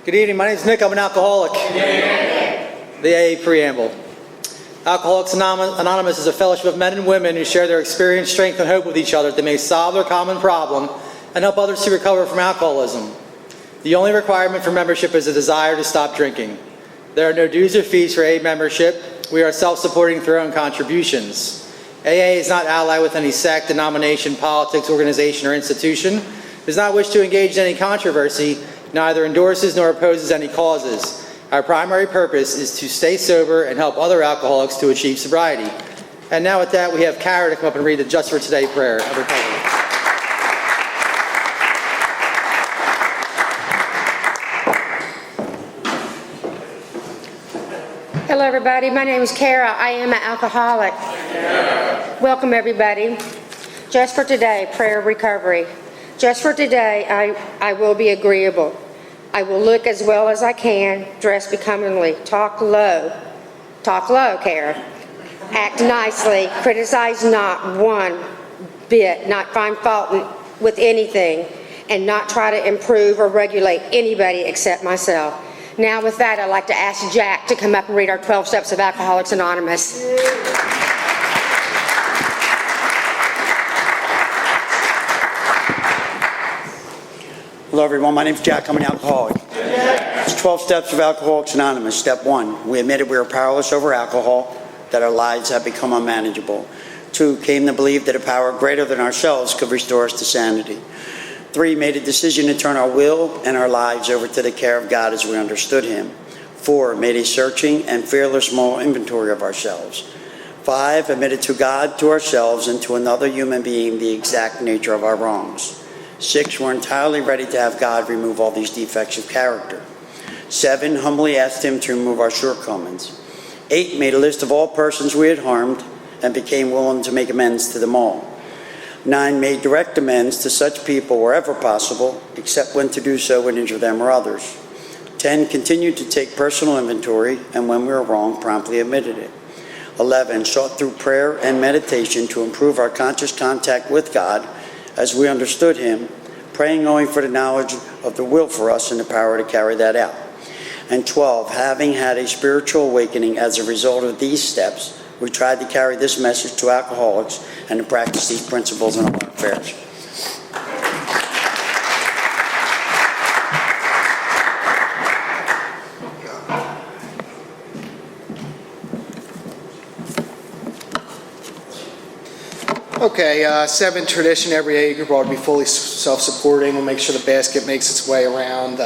Good evening. My name is Nick. I'm an alcoholic. The AA Preamble. Alcoholics Anonymous is a fellowship of men and women who share their experience, strength, and hope with each other that they may solve their common problem and help others to recover from alcoholism. The only requirement for membership is a desire to stop drinking. There are no dues or fees for AA membership. We are self-supporting through our own contributions. AA is not allied with any sect, denomination, politics, organization, or institution, does not wish to engage in any controversy, neither endorses nor opposes any causes. Our primary purpose is to stay sober and help other alcoholics to achieve sobriety. And now with that, we have Kara to come up and read the Just for Today prayer of recovery. Hello everybody, my name is Kara. I am an alcoholic. Welcome everybody. Just for today, prayer of recovery. Just for today, I will be agreeable. I will look as well as I can, dress becomingly, talk low, Kara. Act nicely, criticize not one bit, not find fault with anything, and not try to improve or regulate anybody except myself. Now with that, I'd like to ask Jack to come up and read our 12 Steps of Alcoholics Anonymous. Hello everyone, my name is Jack. I'm an alcoholic. It's 12 Steps of Alcoholics Anonymous. Step 1, we admitted we were powerless over alcohol, that our lives had become unmanageable. 2, came to believe that a power greater than ourselves could restore us to sanity. 3, made a decision to turn our will and our lives over to the care of God as we understood Him. 4, made a searching and fearless moral inventory of ourselves. 5, admitted to God, to ourselves, and to another human being the exact nature of our wrongs. 6, we're entirely ready to have God remove all these defects of character. 7, humbly asked Him to remove our shortcomings. 8, made a list of all persons we had harmed and became willing to make amends to them all. 9, made direct amends to such people wherever possible, except when to do so would injure them or others. 10, continued to take personal inventory, and when we were wrong, promptly admitted it. 11, sought through prayer and meditation to improve our conscious contact with God as we understood Him, praying only for the knowledge of the will for us and the power to carry that out. And 12, having had a spiritual awakening as a result of these steps, we tried to carry this message to alcoholics and to practice these principles in our affairs. Okay, 7, tradition, every AA group ought to be fully self-supporting. We'll make sure the basket makes its way around.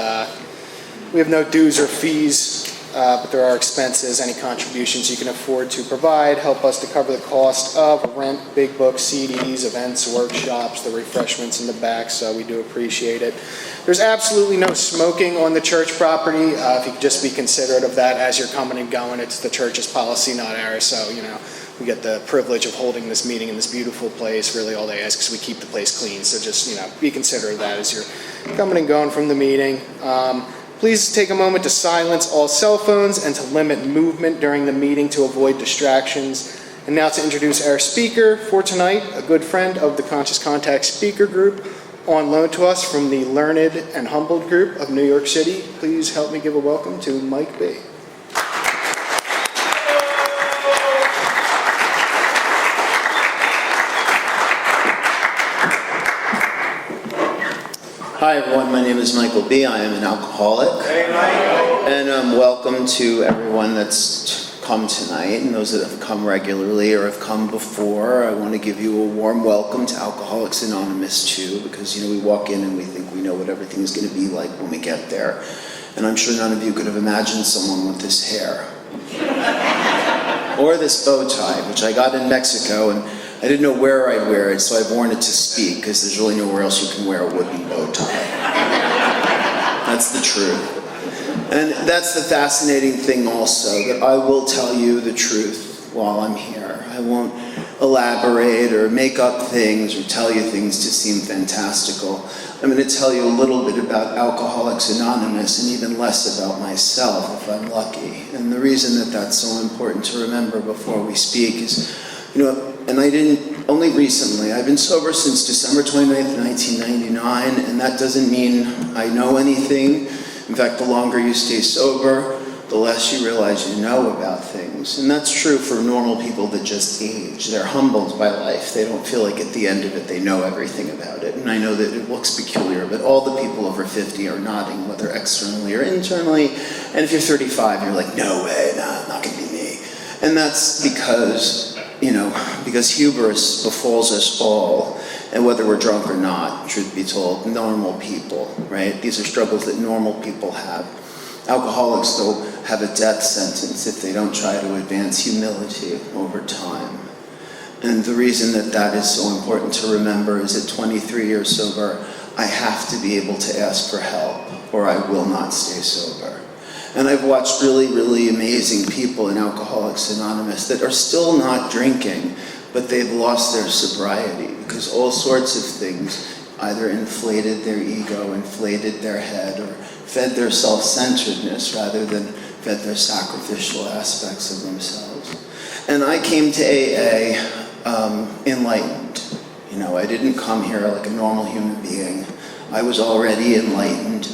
We have no dues or fees, but there are expenses. Any contributions you can afford to provide help us to cover the cost of rent, big books, CDs, events, workshops, the refreshments in the back, so we do appreciate it. There's absolutely no smoking on the church property. If you could just be considerate of that as you're coming and going. It's the church's policy, not ours, so, we get the privilege of holding this meeting in this beautiful place. Really all they ask is we keep the place clean, so just, be considerate of that as you're coming and going from the meeting. Please take a moment to silence all cell phones and to limit movement during the meeting to avoid distractions. And now to introduce our speaker for tonight, a good friend of the Conscious Contact Speaker Group, on loan to us from the Learned and Humbled Group of New York City. Please help me give a welcome to Mike B. Hi everyone, my name is Michael B. I am an alcoholic. Hey, and welcome to everyone that's come tonight and those that have come regularly or have come before. I want to give you a warm welcome to Alcoholics Anonymous too, because we walk in and we think we know what everything's going to be like when we get there. And I'm sure none of you could have imagined someone with this hair. Or this bow tie, which I got in Mexico, and I didn't know where I'd wear it, so I've worn it to speak, because there's really nowhere else you can wear a wooden bow tie. That's the truth. And that's the fascinating thing also, that I will tell you the truth while I'm here. I won't elaborate or make up things or tell you things to seem fantastical. I'm going to tell you a little bit about Alcoholics Anonymous and even less about myself if I'm lucky. And the reason that that's so important to remember before we speak is, and I didn't, only recently, I've been sober since December 29th, 1999, and that doesn't mean I know anything. In fact, the longer you stay sober, the less you realize you know about things. And that's true for normal people that just age. They're humbled by life. They don't feel like at the end of it they know everything about it. And I know that it looks peculiar, but all the people over 50 are nodding, whether externally or internally. And if you're 35, you're like, no way, nah, not gonna be me. And that's because, because hubris befalls us all. And whether we're drunk or not, truth be told, normal people, right? These are struggles that normal people have. Alcoholics, though, have a death sentence if they don't try to advance humility over time. And the reason that that is so important to remember is at 23 years sober, I have to be able to ask for help or I will not stay sober. And I've watched really, really amazing people in Alcoholics Anonymous that are still not drinking, but they've lost their sobriety because all sorts of things either inflated their ego, inflated their head, or fed their self-centeredness rather than fed their sacrificial aspects of themselves. And I came to AA enlightened. I didn't come here like a normal human being. I was already enlightened.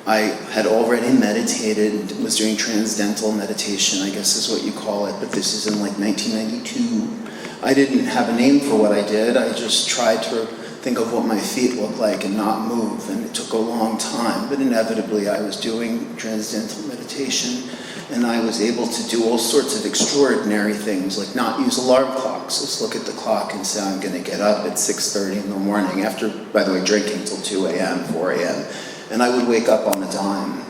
I had already meditated, was doing transcendental meditation, I guess is what you call it, but this is in like 1992. I didn't have a name for what I did. I just tried to think of what my feet looked like and not move, and it took a long time, but inevitably I was doing transcendental meditation, and I was able to do all sorts of extraordinary things, like not use alarm clocks. Just look at the clock and say, I'm going to get up at 6:30 in the morning, after, by the way, drinking till 2 a.m., 4 a.m., and I would wake up on a dime.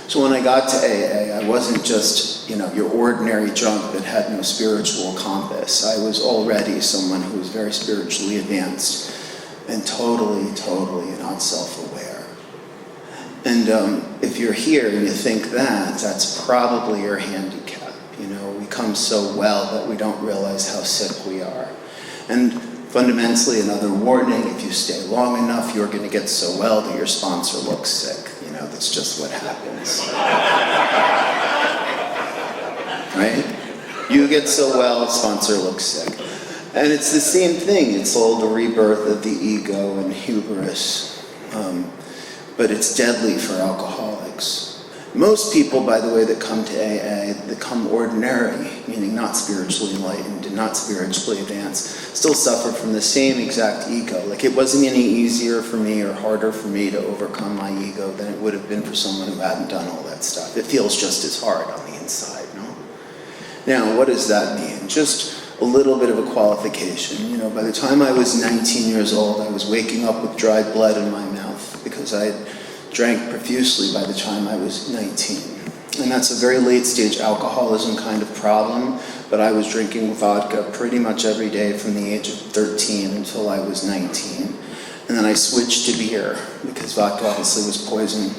So when I got to AA, I wasn't just, your ordinary drunk that had no spiritual compass. I was already someone who was very spiritually advanced and totally not self-aware. And if you're here and you think that's probably your handicap. We come so well that we don't realize how sick we are. And fundamentally, another warning, if you stay long enough, you're going to get so well that your sponsor looks sick. That's just what happens. Right? You get so well, sponsor looks sick. And it's the same thing. It's all the rebirth of the ego and hubris. But it's deadly for alcoholics. Most people, by the way, that come to AA, that come ordinary, meaning not spiritually enlightened and not spiritually advanced, still suffer from the same exact ego. Like it wasn't any easier for me or harder for me to overcome my ego than it would have been for someone who hadn't done all that stuff. It feels just as hard on the inside, no? Now, what does that mean? Just a little bit of a qualification. By the time I was 19 years old, I was waking up with dried blood in my mouth because I had drank profusely by the time I was 19. And that's a very late stage alcoholism kind of problem, but I was drinking vodka pretty much every day from the age of 13 until I was 19. And then I switched to beer because vodka obviously was poison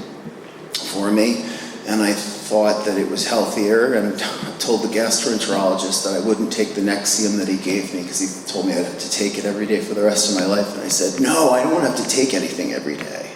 for me, and I thought that it was healthier, and told the gastroenterologist that I wouldn't take the Nexium that he gave me because he told me I'd have to take it every day for the rest of my life. And I said, no, I don't have to take anything every day.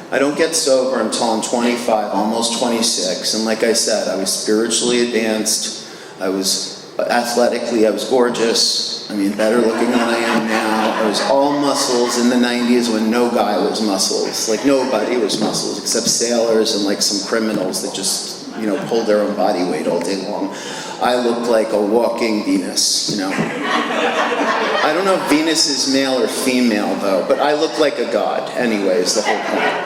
I don't get sober until I'm 25, almost 26, and like I said, I was spiritually advanced, I was athletically, I was gorgeous, better looking than I am now. I was all muscles in the 90s when no guy was muscles, like nobody was muscles except sailors and like some criminals that just, pulled their own body weight all day long. I looked like a walking Venus, I don't know if Venus is male or female though, but I looked like a god anyways, the whole point.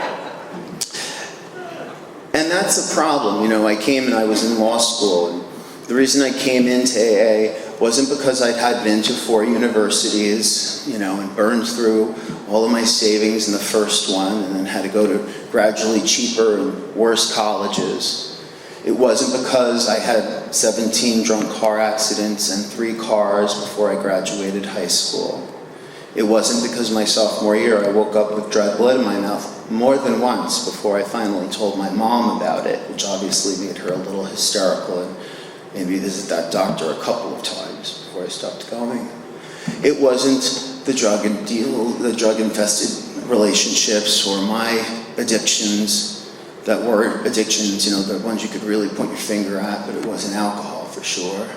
And that's a problem. I came and I was in law school, and the reason I came into AA wasn't because I'd been to 4 universities, and burned through all of my savings in the first one and then had to go to gradually cheaper and worse colleges. It wasn't because I had 17 drunk car accidents and 3 cars before I graduated high school. It wasn't because my sophomore year I woke up with dried blood in my mouth more than once before I finally told my mom about it, which obviously made her a little hysterical and made me visit that doctor a couple of times before I stopped going. It wasn't the drug infested relationships or my addictions that were addictions, the ones you could really point your finger at, but it wasn't alcohol for sure.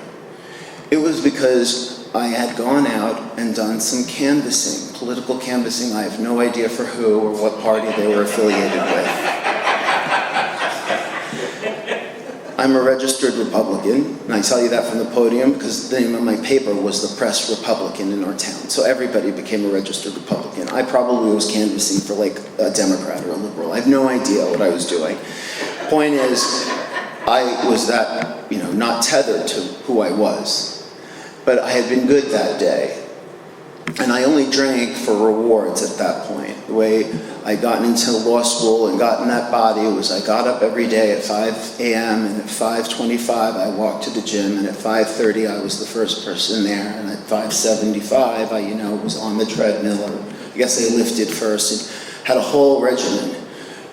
It was because I had gone out and done some canvassing, political canvassing. I have no idea for who or what party they were affiliated with. I'm a registered Republican, and I tell you that from the podium because the name of my paper was the Press Republican in our town. So everybody became a registered Republican. I probably was canvassing for like a Democrat or a liberal. I have no idea what I was doing. Point is, I was that, not tethered to who I was. But I had been good that day. And I only drank for rewards at that point. The way I got into law school and got in that body was I got up every day at 5 a.m. and at 5:25 I walked to the gym, and at 5:30 I was the first person there, and at 5:75 I, was on the treadmill, or I guess I lifted first, and had a whole regimen.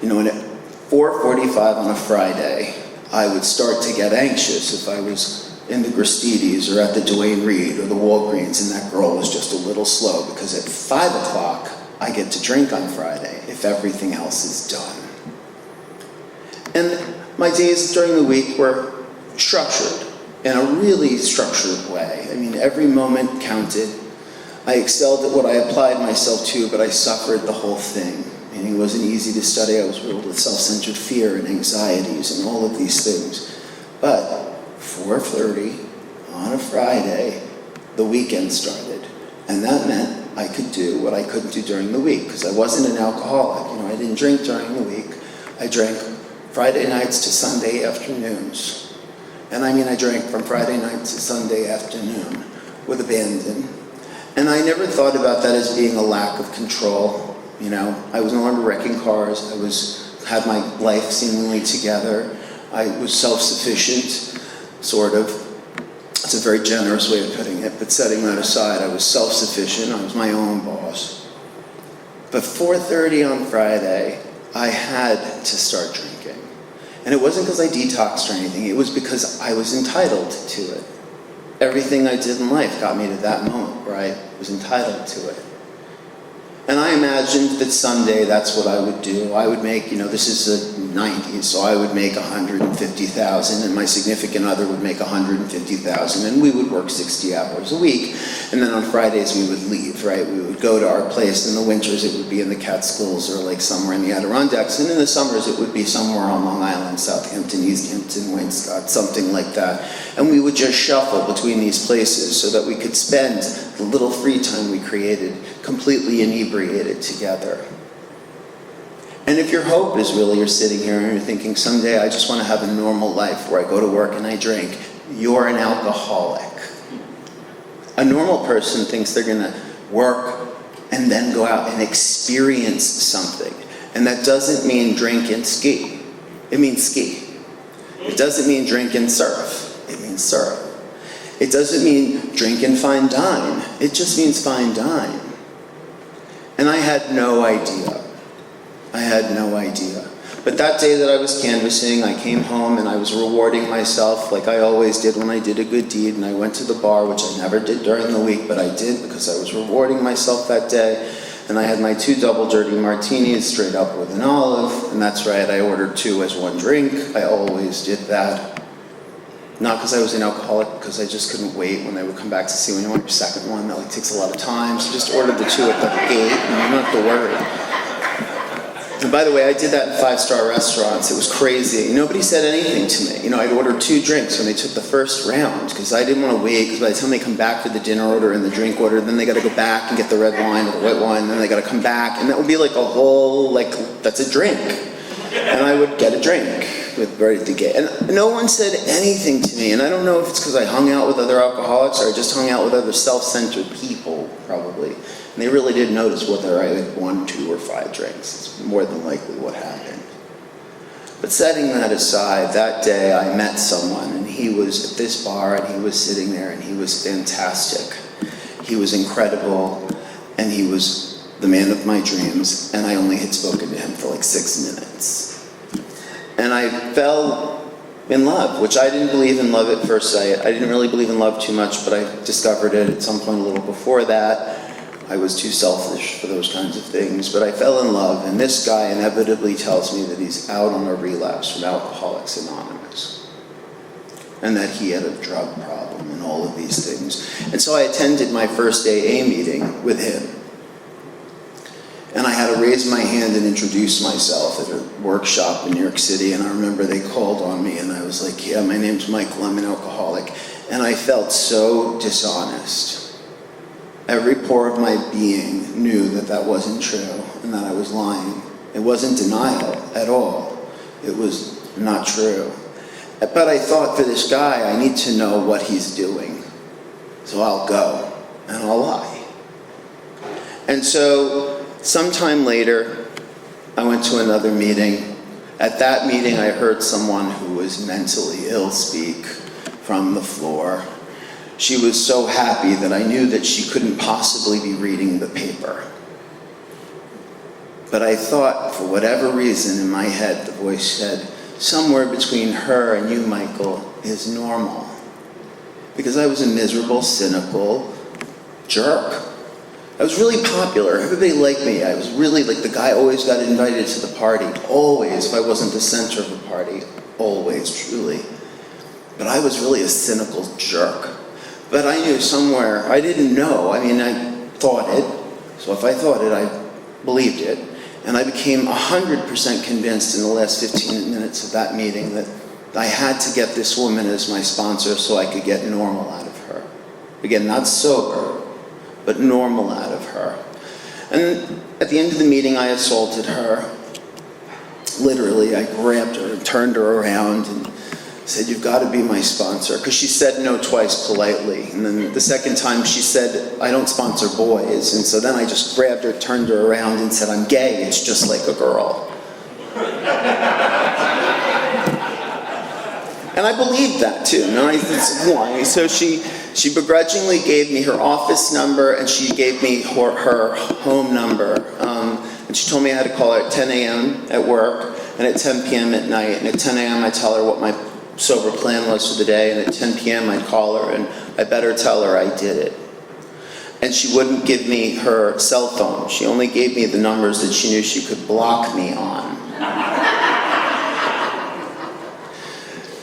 And at 4:45 on a Friday, I would start to get anxious if I was in the Gristedes or at the Duane Reade or the Walgreens, and that girl was just a little slow, because at 5 o'clock I get to drink on Friday if everything else is done. And my days during the week were structured in a really structured way. I mean, every moment counted. I excelled at what I applied myself to, but I suffered the whole thing. Meaning it wasn't easy to study. I was riddled with self-centered fear and anxieties and all of these things. But 4:30 on a Friday, the weekend started. And that meant I could do what I couldn't do during the week, because I wasn't an alcoholic. I didn't drink during the week. I drank Friday nights to Sunday afternoons. And I drank from Friday night to Sunday afternoon with abandon. And I never thought about that as being a lack of control. I was no longer wrecking cars. I had my life seemingly together. I was self-sufficient, sort of. It's a very generous way of putting it, but setting that aside, I was self-sufficient. I was my own boss. But 4:30 on Friday, I had to start drinking. And it wasn't because I detoxed or anything. It was because I was entitled to it. Everything I did in life got me to that moment where I was entitled to it. And I imagined that someday that's what I would do. I would make, this is the 90s, so I would make $150,000, and my significant other would make $150,000, and we would work 60 hours a week. And then on Fridays we would leave, right? We would go to our place. In the winters it would be in the Catskills or like somewhere in the Adirondacks, and in the summers it would be somewhere on Long Island, Southampton, East Hampton, Wainscott, something like that. And we would just shuffle between these places so that we could spend the little free time we created completely inebriated together. And if your hope is really you're sitting here and you're thinking, someday I just want to have a normal life where I go to work and I drink, you're an alcoholic. A normal person thinks they're going to work and then go out and experience something. And that doesn't mean drink and ski. It means ski. It doesn't mean drink and surf. It means surf. It doesn't mean drink and fine dine. It just means fine dine. And I had no idea. But that day that I was canvassing, I came home and I was rewarding myself like I always did when I did a good deed. And I went to the bar, which I never did during the week, but I did because I was rewarding myself that day. And I had my 2 double dirty martinis straight up with an olive. And that's right, I ordered 2 as 1 drink. I always did that. Not because I was an alcoholic, because I just couldn't wait when they would come back to see when you want your second one. That takes a lot of time. So just order the 2 at the gate and you don't have to worry. And by the way, I did that in 5-star restaurants. It was crazy. Nobody said anything to me. I'd ordered 2 drinks when they took the first round because I didn't want to wait, because by the time they come back for the dinner order and the drink order, then they got to go back and get the red wine or the white wine, and then they got to come back, and that would be like a whole, that's a drink. And I would get a drink ready to get. And no one said anything to me, and I don't know if it's because I hung out with other alcoholics or I just hung out with other self-centered people, probably. And they really didn't notice whether I had 1, 2, or 5 drinks. It's more than likely what happened. But setting that aside, that day I met someone, and he was at this bar, and he was sitting there, and he was fantastic. He was incredible, and he was the man of my dreams, and I only had spoken to him for like 6 minutes. And I fell in love, which I didn't believe in love at first sight. I didn't really believe in love too much, but I discovered it at some point a little before that. I was too selfish for those kinds of things, but I fell in love, and this guy inevitably tells me that he's out on a relapse from Alcoholics Anonymous. and that he had a drug problem and all of these things. And so I attended my first AA meeting with him. And I had to raise my hand and introduce myself at a workshop in New York City, and I remember they called on me, and I was like, yeah, my name's Michael, I'm an alcoholic. And I felt so dishonest. Every pore of my being knew that that wasn't true, and that I was lying. It wasn't denial at all. It was not true. But I thought, for this guy, I need to know what he's doing. So I'll go, and I'll lie. And so, sometime later, I went to another meeting. At that meeting, I heard someone who was mentally ill speak from the floor. She was so happy that I knew that she couldn't possibly be reading the paper. But I thought, for whatever reason, in my head, the voice said, somewhere between her and you, Michael, is normal. Because I was a miserable, cynical jerk. I was really popular. Everybody liked me. I was really like the guy always got invited to the party. Always, if I wasn't the center of the party. Always, truly. But I was really a cynical jerk. But I knew somewhere, I didn't know. I mean, I thought it. So if I thought it, I believed it. And I became 100% convinced in the last 15 minutes of that meeting that I had to get this woman as my sponsor so I could get normal out of her. Again, not sober, but normal out of her. And at the end of the meeting, I assaulted her. Literally, I grabbed her and turned her around and said, you've got to be my sponsor. Because she said no twice politely. And then the second time she said, I don't sponsor boys. And so then I just grabbed her, turned her around and said, I'm gay, it's just like a girl. And I believed that too. And I said, why? So she begrudgingly gave me her office number, and she gave me her home number. And she told me I had to call her at 10 a.m. at work, and at 10 p.m. at night. And at 10 a.m. I tell her what my sober plan was for the day, and at 10 p.m. I'd call her, and I better tell her I did it. And she wouldn't give me her cell phone. She only gave me the numbers that she knew she could block me on.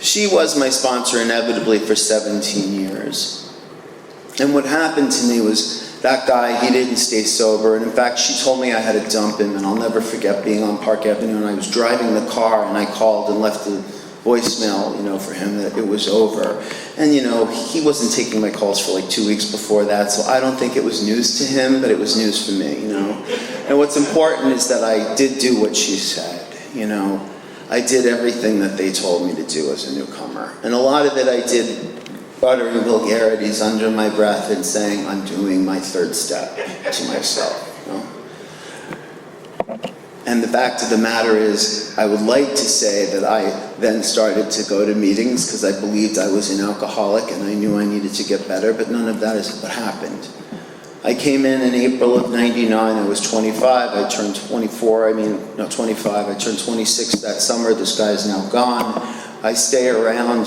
She was my sponsor inevitably for 17 years. And what happened to me was that guy, he didn't stay sober. And in fact, she told me I had to dump him. And I'll never forget being on Park Avenue, and I was driving the car, and I called and left a voicemail, for him that it was over. And, he wasn't taking my calls for like 2 weeks before that. So I don't think it was news to him, but it was news for me, And what's important is that I did do what she said, I did everything that they told me to do as a newcomer. And a lot of it I did uttering vulgarities under my breath and saying, I'm doing my third step to myself. And the fact of the matter is, I would like to say that I then started to go to meetings because I believed I was an alcoholic and I knew I needed to get better, but none of that is what happened. I came in April of '99, I was 25, I turned 25, I turned 26 that summer, this guy's now gone. I stay around,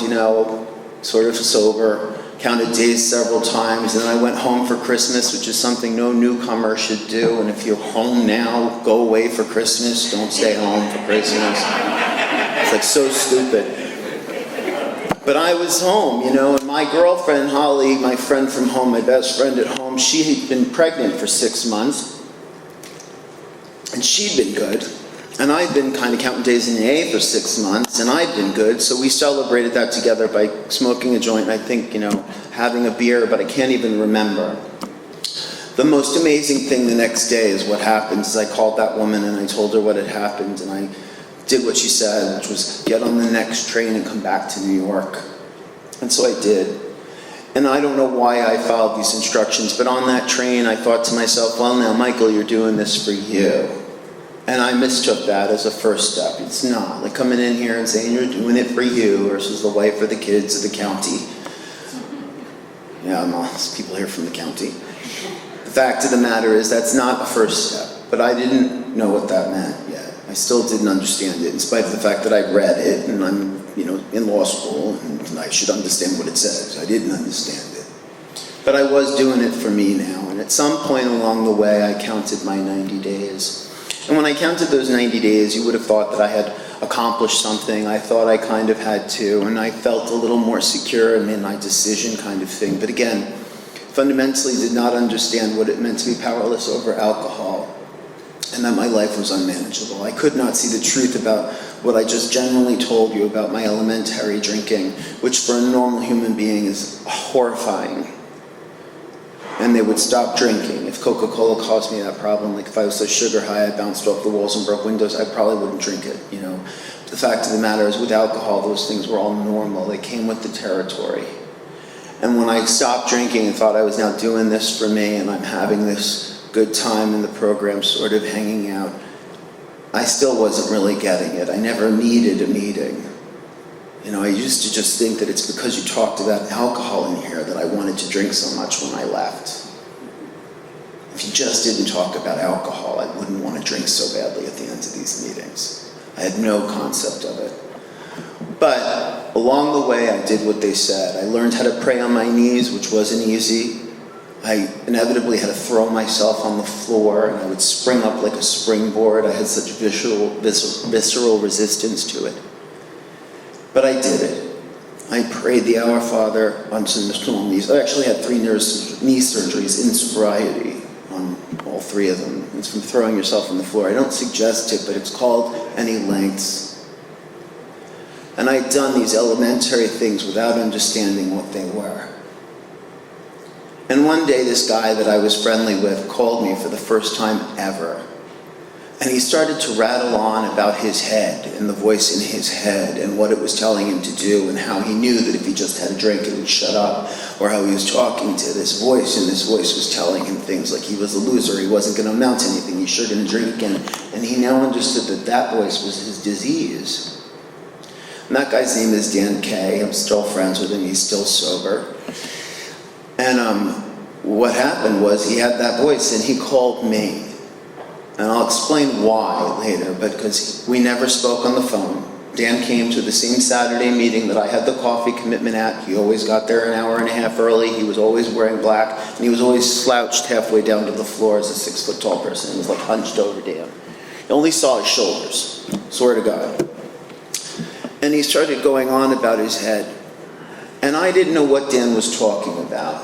sort of sober, counted days several times, and then I went home for Christmas, which is something no newcomer should do, and if you're home now, go away for Christmas, don't stay home for Christmas. It's like so stupid. But I was home, and my girlfriend, Holly, my friend from home, my best friend at home, she had been pregnant for 6 months. And she'd been good. And I'd been kind of counting days in AA for 6 months, and I'd been good. So we celebrated that together by smoking a joint, and I think, having a beer, but I can't even remember. The most amazing thing the next day is what happened is I called that woman and I told her what had happened, and I did what she said, which was get on the next train and come back to New York. And so I did. And I don't know why I followed these instructions, but on that train I thought to myself, well now Michael, you're doing this for you. And I mistook that as a first step. It's not. Like coming in here and saying you're doing it for you versus the wife or the kids or the county. Yeah, there's people here from the county. The fact of the matter is that's not a first step, but I didn't know what that meant yet. I still didn't understand it, in spite of the fact that I read it, and I'm, in law school, and I should understand what it says. I didn't understand it. But I was doing it for me now, and at some point along the way, I counted my 90 days. And when I counted those 90 days, you would have thought that I had accomplished something. I thought I kind of had to, and I felt a little more secure in my decision kind of thing. But again, fundamentally did not understand what it meant to be powerless over alcohol, and that my life was unmanageable. I could not see the truth about what I just generally told you about my elementary drinking, which for a normal human being is horrifying. And they would stop drinking. If Coca-Cola caused me that problem, like if I was so sugar high I bounced off the walls and broke windows, I probably wouldn't drink it, you know. The fact of the matter is with alcohol, those things were all normal. They came with the territory. And when I stopped drinking and thought I was now doing this for me and I'm having this good time in the program, sort of hanging out, I still wasn't really getting it. I never needed a meeting. You know, I used to just think that it's because you talked about alcohol in here that I wanted to drink so much when I left. If you just didn't talk about alcohol, I wouldn't want to drink so badly at the end of these meetings. I had no concept of it. But along the way, I did what they said. I learned how to pray on my knees, which wasn't easy. I inevitably had to throw myself on the floor, and I would spring up like a springboard. I had such visceral resistance to it. But I did it. I prayed the Our Father on some normal knees. I actually had 3 knee surgeries in sobriety on all 3 of them. It's from throwing yourself on the floor. I don't suggest it, but it's called any lengths. And I'd done these elementary things without understanding what they were. And one day this guy that I was friendly with called me for the first time ever. And he started to rattle on about his head and the voice in his head and what it was telling him to do and how he knew that if he just had a drink it would shut up, or how he was talking to this voice and this voice was telling him things like he was a loser, he wasn't going to amount to anything, he sure didn't drink again. And he now understood that that voice was his disease. And that guy's name is Dan Kay. I'm still friends with him. He's still sober. And what happened was he had that voice and he called me. And I'll explain why later, but because we never spoke on the phone. Dan came to the same Saturday meeting that I had the coffee commitment at. He always got there an hour and a half early. He was always wearing black, and he was always slouched halfway down to the floor as a 6-foot-tall person. He was like hunched over Dan. You only saw his shoulders, swear to God. And he started going on about his head. And I didn't know what Dan was talking about.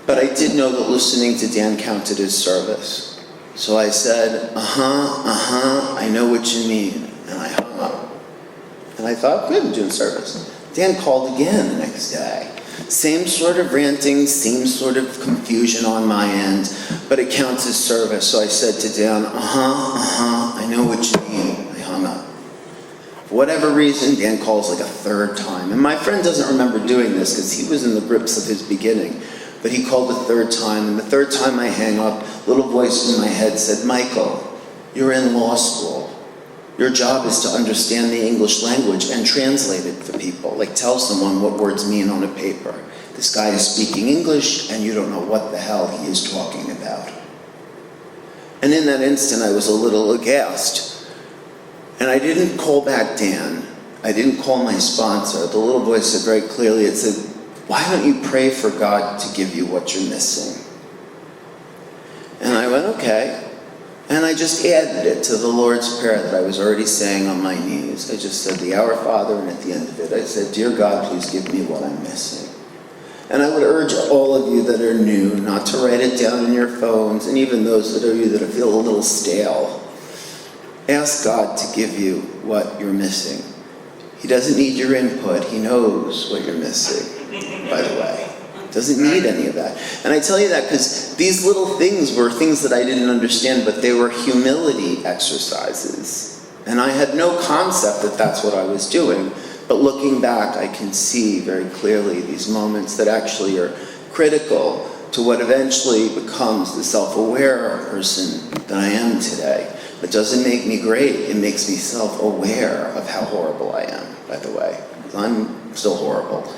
But I did know that listening to Dan counted as service. So I said, I know what you mean. And I hung up. And I thought, good, I'm doing service. Dan called again the next day. Same sort of ranting, same sort of confusion on my end, but it counts as service. So I said to Dan, I know what you mean. I hung up. For whatever reason, Dan calls like a 3rd time. And my friend doesn't remember doing this because he was in the grips of his beginning. But he called a 3rd time, and the 3rd time I hang up, a little voice in my head said, Michael, you're in law school. Your job is to understand the English language and translate it for people. Like tell someone what words mean on a paper. This guy is speaking English, and you don't know what the hell he is talking about. And in that instant, I was a little aghast. And I didn't call back Dan. I didn't call my sponsor. The little voice said very clearly, it said, why don't you pray for God to give you what you're missing? And I went, okay. And I just added it to the Lord's Prayer that I was already saying on my knees. I just said the Our Father, and at the end of it, I said, Dear God, please give me what I'm missing. And I would urge all of you that are new not to write it down in your phones, and even those that are you that feel a little stale. Ask God to give you what you're missing. He doesn't need your input. He knows what you're missing. By the way, doesn't need any of that. And I tell you that because these little things were things that I didn't understand, but they were humility exercises. And I had no concept that that's what I was doing. But looking back, I can see very clearly these moments that actually are critical to what eventually becomes the self-aware person that I am today. It doesn't make me great. It makes me self-aware of how horrible I am, by the way. I'm still horrible.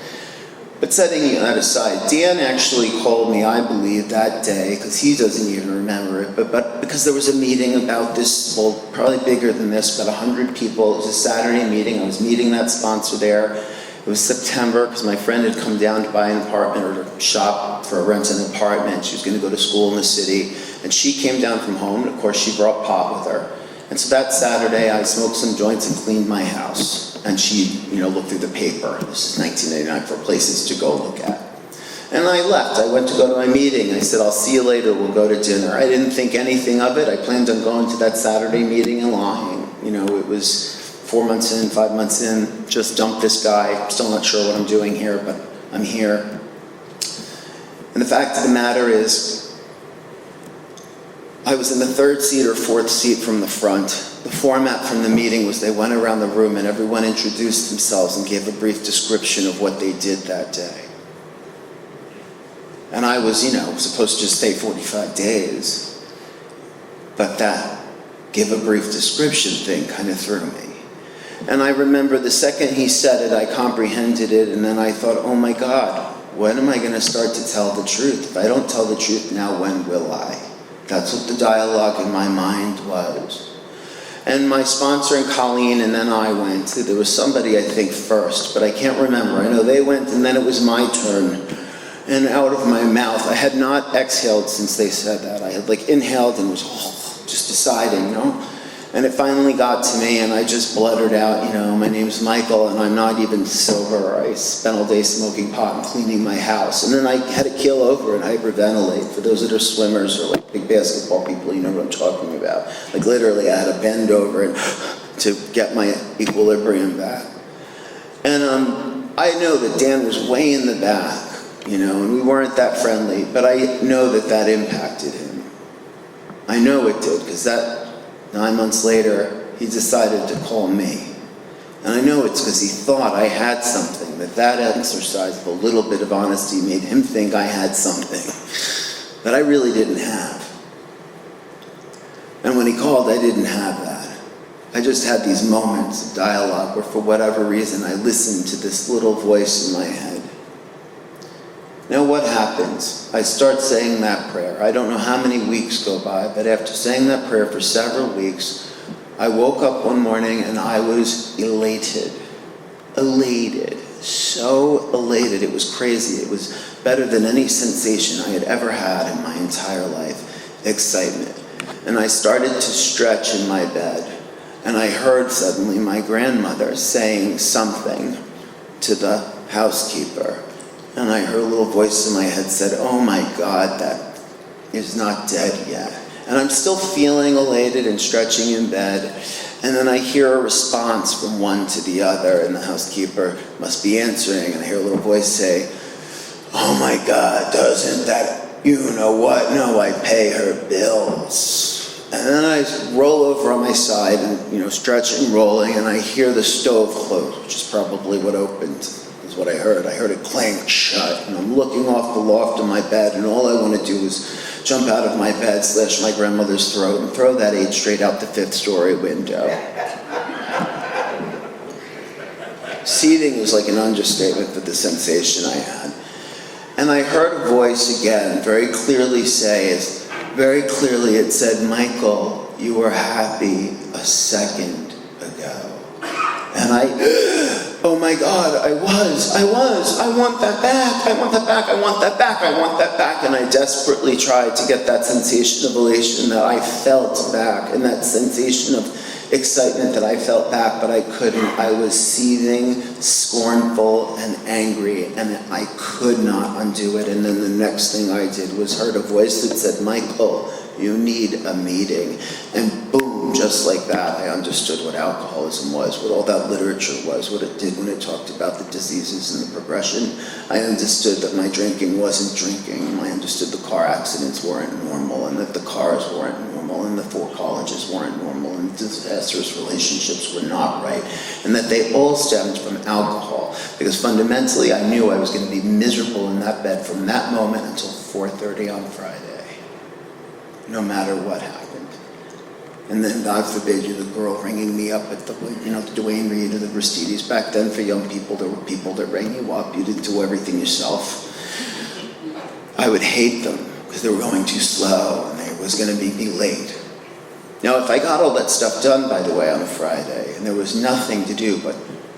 But setting that aside, Dan actually called me, I believe, that day, because he doesn't even remember it, but because there was a meeting about this, well, probably bigger than this, but 100 people. It was a Saturday meeting. I was meeting that sponsor there, It was September because my friend had come down to buy an apartment or to shop for rent an apartment. She was going to go to school in the city. And she came down from home, and of course she brought pot with her. And so that Saturday I smoked some joints and cleaned my house. And she, looked through the paper. This is 1989 for places to go look at. And I left. I went to go to my meeting. I said, I'll see you later. We'll go to dinner. I didn't think anything of it. I planned on going to that Saturday meeting and lying. It was 4 months in, 5 months in, just dumped this guy. Still not sure what I'm doing here, but I'm here. And the fact of the matter is, I was in the third seat or fourth seat from the front. The format from the meeting was they went around the room and everyone introduced themselves and gave a brief description of what they did that day. And I was, supposed to just stay 45 days. But that give a brief description thing kind of threw me. And I remember the second he said it, I comprehended it, and then I thought, oh my God, when am I going to start to tell the truth? If I don't tell the truth now, when will I? That's what the dialogue in my mind was. And my sponsor and Colleen and then I went. There was somebody, I think, first, but I can't remember. I know they went and then it was my turn. And out of my mouth, I had not exhaled since they said that. I had inhaled and was just deciding, And it finally got to me and I just bluttered out, my name's Michael and I'm not even sober. I spent all day smoking pot and cleaning my house. And then I had to keel over and hyperventilate. For those that are swimmers or big basketball people, you know what I'm talking about. Literally I had to bend over and to get my equilibrium back. And I know that Dan was way in the back, and we weren't that friendly, but I know that impacted him. I know it did, because that 9 months later, he decided to call me. And I know it's because he thought I had something, that exercise of a little bit of honesty made him think I had something that I really didn't have. And when he called, I didn't have that. I just had these moments of dialogue where for whatever reason I listened to this little voice in my head. Now what happens? I start saying that prayer. I don't know how many weeks go by, but after saying that prayer for several weeks, I woke up one morning and I was elated. Elated. So elated. It was crazy. It was better than any sensation I had ever had in my entire life. Excitement. And I started to stretch in my bed. And I heard suddenly my grandmother saying something to the housekeeper. And I heard a little voice in my head said, oh my God, that is not dead yet. And I'm still feeling elated and stretching in bed. And then I hear a response from one to the other, and the housekeeper must be answering. And I hear a little voice say, oh my God, doesn't that you-know-what know I pay her bills? And then I roll over on my side and, stretching, rolling, and I hear the stove close, which is probably what opened. What I heard. I heard it clank shut, and I'm looking off the loft of my bed, and all I want to do is jump out of my bed, slash my grandmother's throat, and throw that 8 straight out the 5th story window. Seething was like an understatement for the sensation I had. And I heard a voice again, very clearly it said, Michael, you were happy a second ago. And oh my God, I want that back. And I desperately tried to get that sensation of elation that I felt back, and that sensation of excitement that I felt back, but I couldn't. I was seething, scornful, and angry, and I could not undo it. And then the next thing I did was heard a voice that said, Michael, you need a meeting. And boom, just like that, I understood what alcoholism was, what all that literature was, what it did when it talked about the diseases and the progression. I understood that my drinking wasn't drinking. I understood the car accidents weren't normal, and that the cars weren't normal, and the 4 colleges weren't normal, and disastrous relationships were not right, and that they all stemmed from alcohol. Because fundamentally, I knew I was going to be miserable in that bed from that moment until 4:30 on Friday. No matter what happened. And then, God forbid, you're the girl ringing me up at the Duane Reade or the Aristides. Back then, for young people, there were people that rang you up. You didn't do everything yourself. I would hate them because they were going too slow and they was going to be late. Now, if I got all that stuff done, by the way, on a Friday, and there was nothing to do, but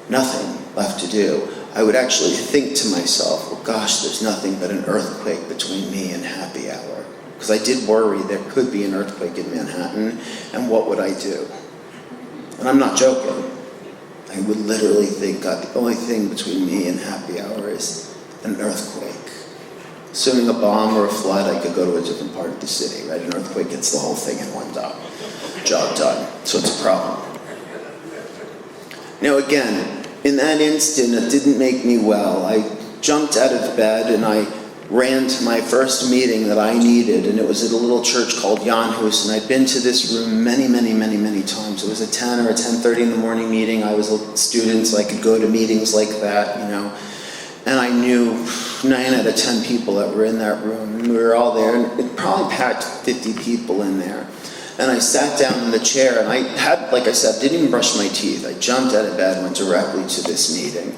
nothing left to do, I would actually think to myself, well, gosh, there's nothing but an earthquake between me and happy hour. Because I did worry there could be an earthquake in Manhattan, and what would I do? And I'm not joking. I would literally think, God, the only thing between me and happy hour is an earthquake. Assuming a bomb or a flood, I could go to a different part of the city, right? An earthquake gets the whole thing in one job done. So it's a problem. Now again, in that instant, it didn't make me well. I jumped out of bed and I ran to my first meeting that I needed, and it was at a little church called Janhus, and I'd been to this room many times. It was a 10 or a 10:30 in the morning meeting. I was a student, so I could go to meetings like that, and I knew 9 out of 10 people that were in that room, and we were all there, and it probably packed 50 people in there. And I sat down in the chair, and I had, like I said, didn't even brush my teeth. I jumped out of bed and went directly to this meeting.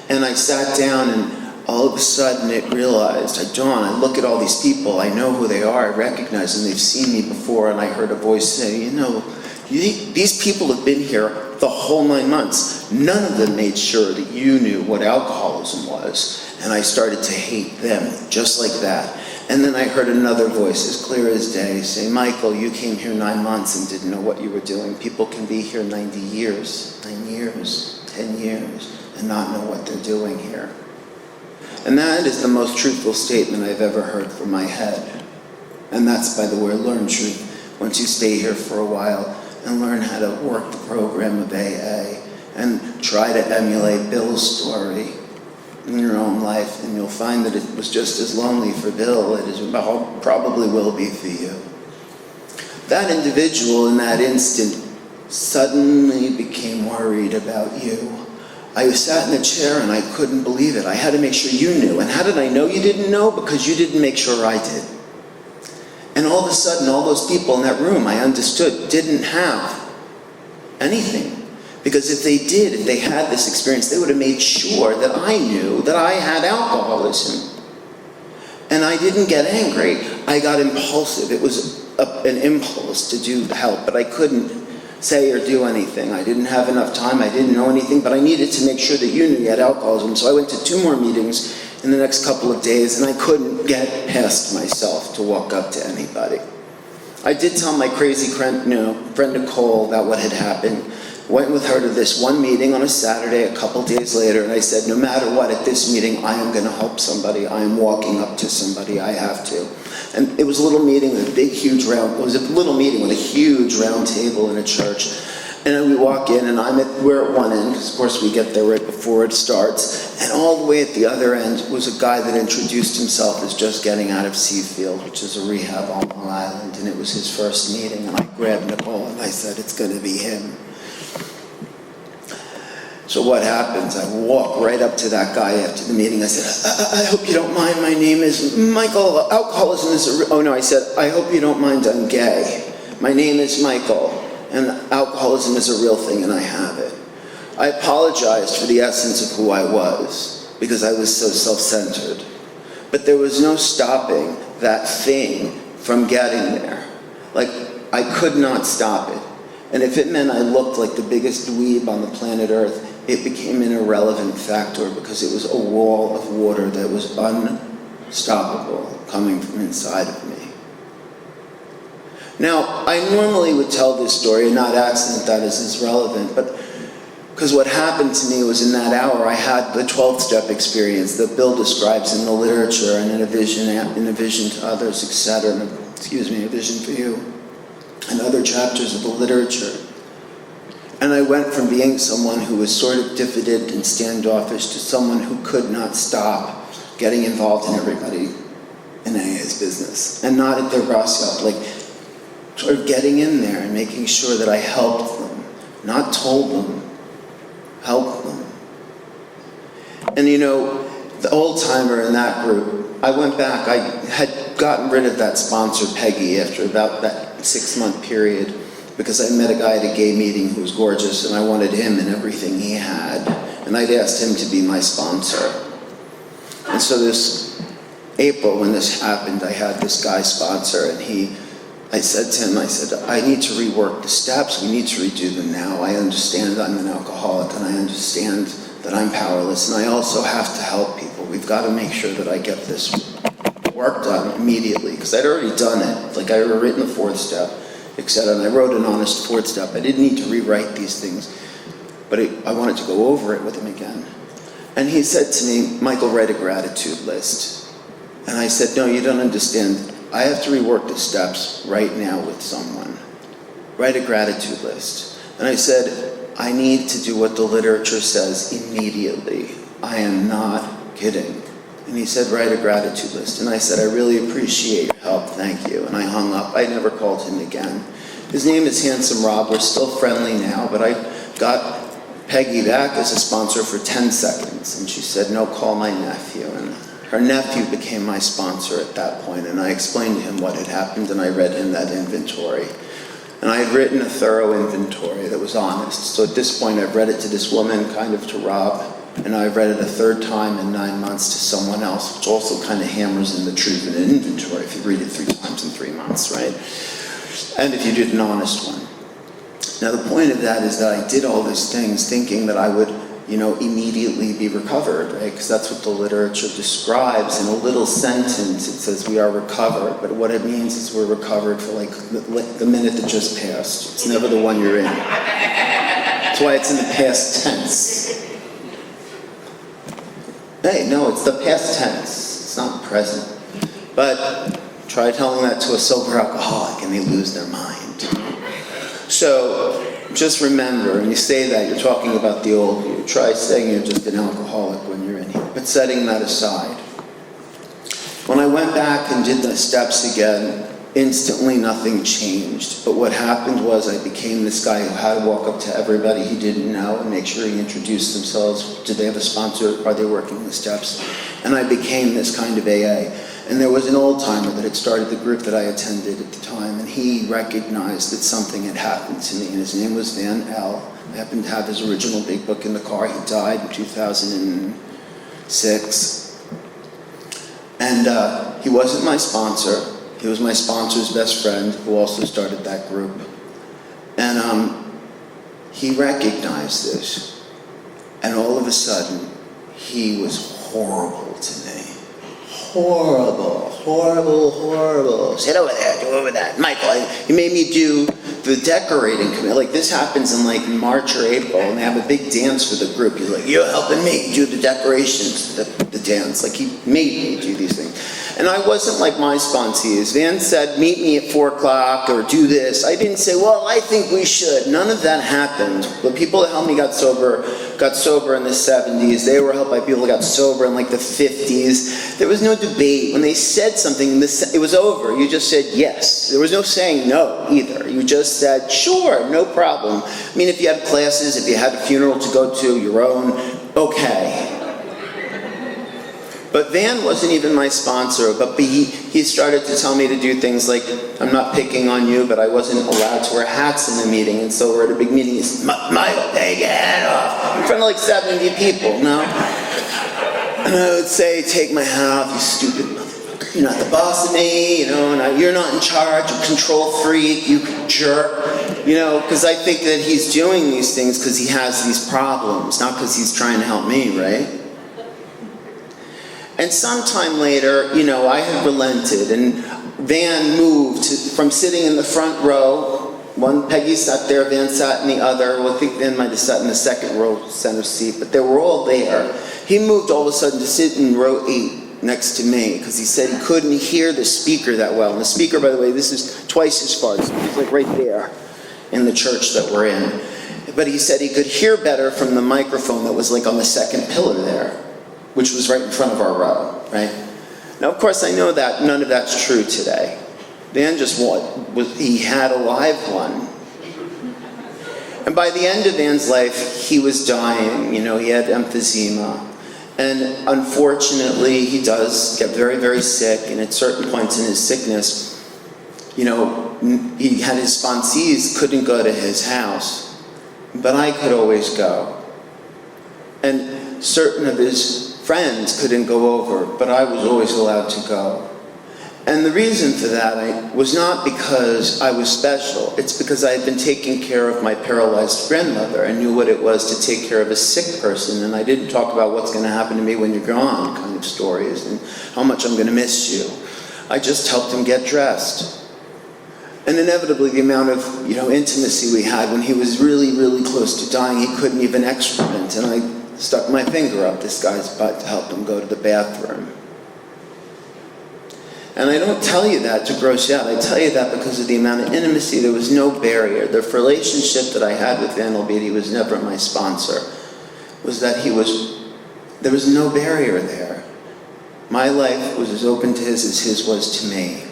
And I sat down, and all of a sudden it realized, I look at all these people, I know who they are, I recognize them, they've seen me before, and I heard a voice say, these people have been here the whole 9 months. None of them made sure that you knew what alcoholism was. And I started to hate them, just like that. And then I heard another voice, as clear as day, say, Michael, you came here 9 months and didn't know what you were doing. People can be here 90 years, 9 years, 10 years, and not know what they're doing here. And that is the most truthful statement I've ever heard from my head. And that's, by the way, learn truth. Once you stay here for a while and learn how to work the program of AA and try to emulate Bill's story in your own life, and you'll find that it was just as lonely for Bill as it probably will be for you. That individual in that instant suddenly became worried about you. I sat in the chair and I couldn't believe it. I had to make sure you knew. And how did I know you didn't know? Because you didn't make sure I did. And all of a sudden, all those people in that room, I understood, didn't have anything. Because if they did, if they had this experience, they would have made sure that I knew that I had alcoholism. And I didn't get angry. I got impulsive. It was an impulse to do help, but I couldn't say or do anything. I didn't have enough time. I didn't know anything, but I needed to make sure that you knew you had alcoholism. So I went to 2 more meetings in the next couple of days, and I couldn't get past myself to walk up to anybody. I did tell my crazy friend Nicole about what had happened. Went with her to this one meeting on a Saturday a couple days later, and I said, no matter what, at this meeting, I am going to help somebody. I am walking up to somebody. I have to. And it was a little meeting with a big, huge round. It was a little meeting with a huge round table in a church. And then we walk in, and we're at one end, because of course we get there right before it starts. And all the way at the other end was a guy that introduced himself as just getting out of Seafield, which is a rehab on Long Island. And it was his first meeting. And I grabbed Nicole, and I said, it's going to be him. So what happens? I walk right up to that guy after the meeting. I said, I hope you don't mind. My name is Michael. Alcoholism is I said, I hope you don't mind. I'm gay. My name is Michael, and alcoholism is a real thing, and I have it. I apologized for the essence of who I was, because I was so self-centered. But there was no stopping that thing from getting there. Like, I could not stop it. And if it meant I looked like the biggest dweeb on the planet Earth, it became an irrelevant factor, because it was a wall of water that was unstoppable coming from inside of me. Now, I normally would tell this story and not accent that as relevant, but because what happened to me was in that hour I had the 12-step experience that Bill describes in the literature and in a vision to others, etc. A vision for you, and other chapters of the literature. And I went from being someone who was sort of diffident and standoffish to someone who could not stop getting involved in everybody in AA's business. And not at their brass like sort of getting in there and making sure that I helped them, not told them, helped them. And the old timer in that group, I went back, I had gotten rid of that sponsor, Peggy, after about that 6-month period, because I met a guy at a gay meeting who was gorgeous, and I wanted him and everything he had. And I'd asked him to be my sponsor. And so this April, when this happened, I had this guy sponsor, and I said to him, I need to rework the steps. We need to redo them now. I understand I'm an alcoholic, and I understand that I'm powerless, and I also have to help people. We've got to make sure that I get this work done immediately, because I'd already done it. Like, I had written the fourth step, etc., and I wrote an honest fourth step. I didn't need to rewrite these things, but I wanted to go over it with him again. And he said to me, Michael, write a gratitude list. And I said, no, you don't understand. I have to rework the steps right now with someone. Write a gratitude list. And I said, I need to do what the literature says immediately. I am not kidding. And he said, write a gratitude list. And I said, I really appreciate your help, thank you. And I hung up. I never called him again. His name is Handsome Rob. We're still friendly now, but I got Peggy back as a sponsor for 10 seconds. And she said, no, call my nephew. And her nephew became my sponsor at that point. And I explained to him what had happened, and I read him that inventory. And I had written a thorough inventory that was honest. So at this point, I've read it to this woman, kind of to Rob, and I've read it a third time in 9 months to someone else, which also kind of hammers in the truth in an inventory if you read it 3 times in 3 months, right? And if you did an honest one. Now, the point of that is that I did all these things thinking that I would, immediately be recovered, right? Because that's what the literature describes. In a little sentence, it says we are recovered, but what it means is we're recovered for like the minute that just passed. It's never the one you're in. That's why it's in the past tense. Hey, no, it's the past tense. It's not present. But try telling that to a sober alcoholic and they lose their mind. So just remember, when you say that, you're talking about the old you. Try saying you're just an alcoholic when you're in here. But setting that aside. When I went back and did the steps again, instantly nothing changed. But what happened was I became this guy who had to walk up to everybody he didn't know and make sure he introduced themselves. Did they have a sponsor? Are they working the steps? And I became this kind of AA. And there was an old-timer that had started the group that I attended at the time, and he recognized that something had happened to me, and his name was Van L. I happened to have his original big book in the car. He died in 2006. And he wasn't my sponsor. He was my sponsor's best friend, who also started that group. And he recognized this, and all of a sudden, he was horrible to me. Horrible, horrible, horrible. Sit over there, do over that. Michael, you made me do the decorating committee. Like, this happens in like March or April, and they have a big dance for the group. He's like, you're helping me do the decorations, the dance. Like, he made me do these things. And I wasn't like my sponsees. Van said, meet me at 4 o'clock or do this. I didn't say, well, I think we should. None of that happened. The people that helped me got sober in the 70s. They were helped by people that got sober in like the 50s. There was no debate. When they said something, it was over. You just said yes. There was no saying no either. You just said, sure, no problem. I mean, if you had classes, if you had a funeral to go to, your own, okay. But Van wasn't even my sponsor, but he started to tell me to do things like, I'm not picking on you, but I wasn't allowed to wear hats in the meeting, and so we're at a big meeting, he said, Michael, take your hat off, in front of like 70 people, no? And I would say, take my hat off, you stupid motherfucker, you're not the boss of me, and you're not in charge, you control freak, you jerk, because I think that he's doing these things because he has these problems, not because he's trying to help me, right? And sometime later, I had relented, and Van moved from sitting in the front row. Peggy sat there, Van sat in the other. Well, I think Van might have sat in the second row center seat, but they were all there. He moved all of a sudden to sit in row 8 next to me, because he said he couldn't hear the speaker that well. And the speaker, by the way, this is twice as far. It's like right there in the church that we're in. But he said he could hear better from the microphone that was like on the second pillar there, which was right in front of our row, right? Now, of course, I know that none of that's true today. Van he had a live one. And by the end of Van's life, he was dying. He had emphysema. And unfortunately, he does get very, very sick. And at certain points in his sickness, he had his sponsees couldn't go to his house. But I could always go. And certain of his friends couldn't go over, but I was always allowed to go. And the reason for that was not because I was special. It's because I had been taking care of my paralyzed grandmother. I knew what it was to take care of a sick person, and I didn't talk about what's going to happen to me when you're gone kind of stories and how much I'm going to miss you. I just helped him get dressed. And inevitably, the amount of intimacy we had when he was really, really close to dying, he couldn't even excrement, and I stuck my finger up this guy's butt to help him go to the bathroom. And I don't tell you that to gross you out. I tell you that because of the amount of intimacy. There was no barrier. The relationship that I had with Van Albede, he was never my sponsor, was that there was no barrier there. My life was as open to his as his was to me.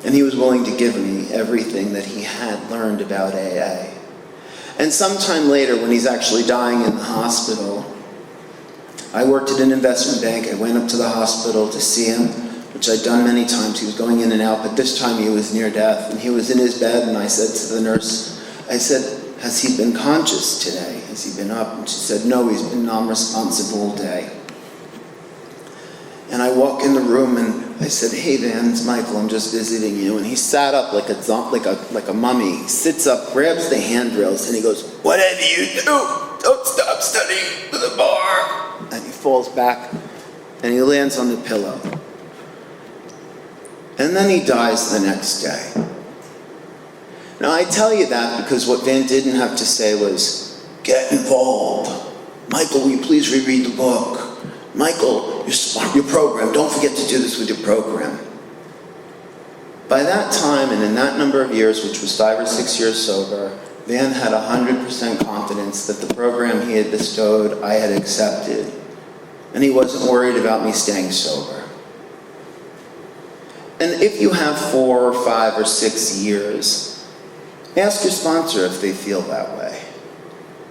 And he was willing to give me everything that he had learned about AA. And sometime later, when he's actually dying in the hospital, I worked at an investment bank. I went up to the hospital to see him, which I'd done many times. He was going in and out, but this time he was near death. And he was in his bed, and I said to the nurse, I said, has he been conscious today? Has he been up? And she said, no, he's been non-responsive all day. And I walk in the room, and I said, hey, Van, it's Michael, I'm just visiting you. And he sat up like a mummy. He sits up, grabs the handrails, and he goes, whatever you do, don't stop studying for the bar. And he falls back, and he lands on the pillow. And then he dies the next day. Now, I tell you that because what Van didn't have to say was, get involved. Michael, will you please reread the book? Michael, your program, don't forget to do this with your program. By that time, and in that number of years, which was 5 or 6 years sober, Van had 100% confidence that the program he had bestowed, I had accepted. And he wasn't worried about me staying sober. And if you have 4 or 5 or 6 years, ask your sponsor if they feel that way.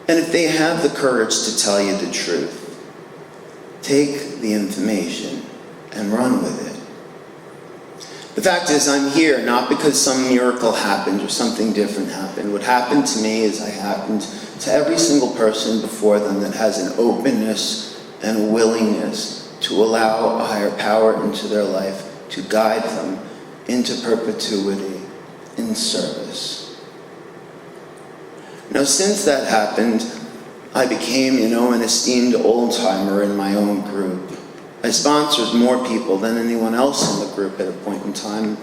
And if they have the courage to tell you the truth, take the information and run with it. The fact is, I'm here not because some miracle happened or something different happened. What happened to me is I happened to every single person before them that has an openness and a willingness to allow a higher power into their life to guide them into perpetuity in service. Now, since that happened, I became, an esteemed old-timer in my own group. I sponsored more people than anyone else in the group at a point in time.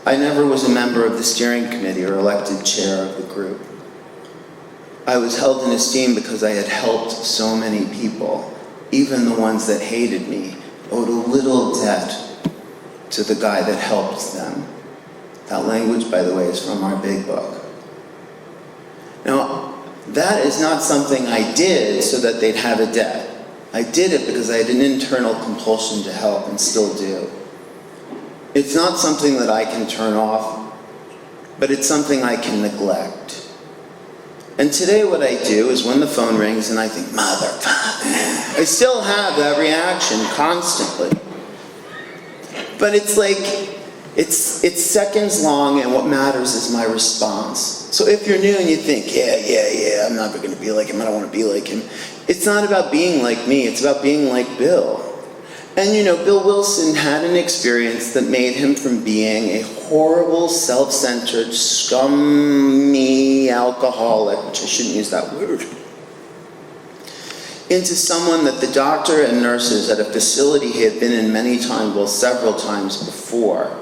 I never was a member of the steering committee or elected chair of the group. I was held in esteem because I had helped so many people. Even the ones that hated me owed a little debt to the guy that helped them. That language, by the way, is from our big book. Now, that is not something I did so that they'd have a debt. I did it because I had an internal compulsion to help and still do. It's not something that I can turn off, but it's something I can neglect. And today what I do is when the phone rings and I think, motherfucker, I still have that reaction constantly. But it's like, it's seconds long, and what matters is my response. So if you're new and you think, yeah, I'm never going to be like him, I don't want to be like him. It's not about being like me, it's about being like Bill. And Bill Wilson had an experience that made him from being a horrible, self-centered, scummy alcoholic, which I shouldn't use that word, into someone that the doctor and nurses at a facility he had been in many times, well, several times before,